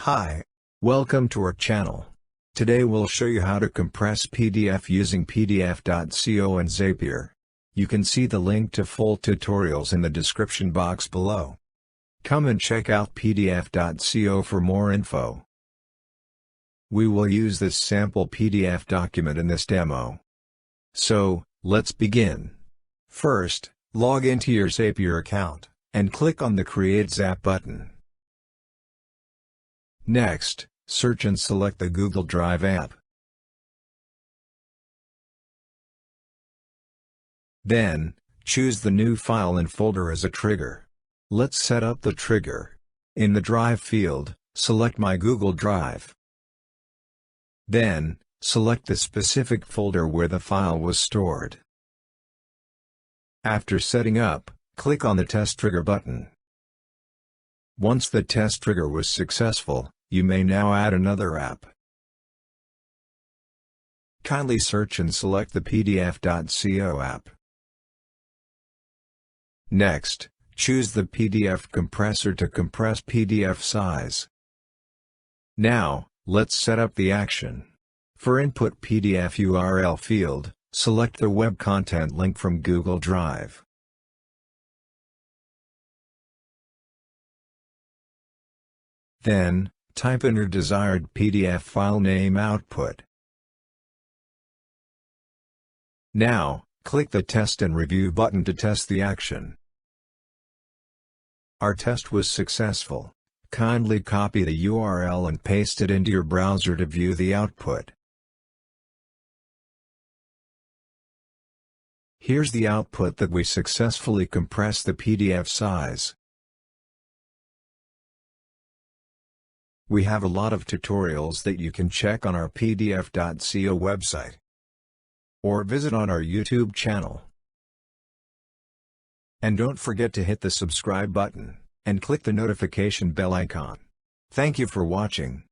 Hi, welcome to our channel. Today we'll show you how to compress PDF using PDF.co and Zapier. You can see the link to full tutorials in the description box below. Come and check out PDF.co for more info. We will use this sample PDF document in this demo. So, let's begin. First, log into your Zapier account, and click on the Create Zap button. Next, search and select the Google Drive app. Then, choose the new file and folder as a trigger. Let's set up the trigger. In the Drive field, select My Google Drive. Then, select the specific folder where the file was stored. After setting up, click on the Test Trigger button. Once the test trigger was successful, you may now add another app. Kindly search and select the PDF.co app. Next, choose the PDF compressor to compress PDF size. Now, let's set up the action. For Input PDF URL field, select the web content link from Google Drive. Then, type in your desired PDF file name output. Now, click the Test and Review button to test the action. Our test was successful. Kindly copy the URL and paste it into your browser to view the output. Here's the output that we successfully compressed the PDF size. We have a lot of tutorials that you can check on our PDF.co website or visit on our YouTube channel. And don't forget to hit the subscribe button and click the notification bell icon. Thank you for watching.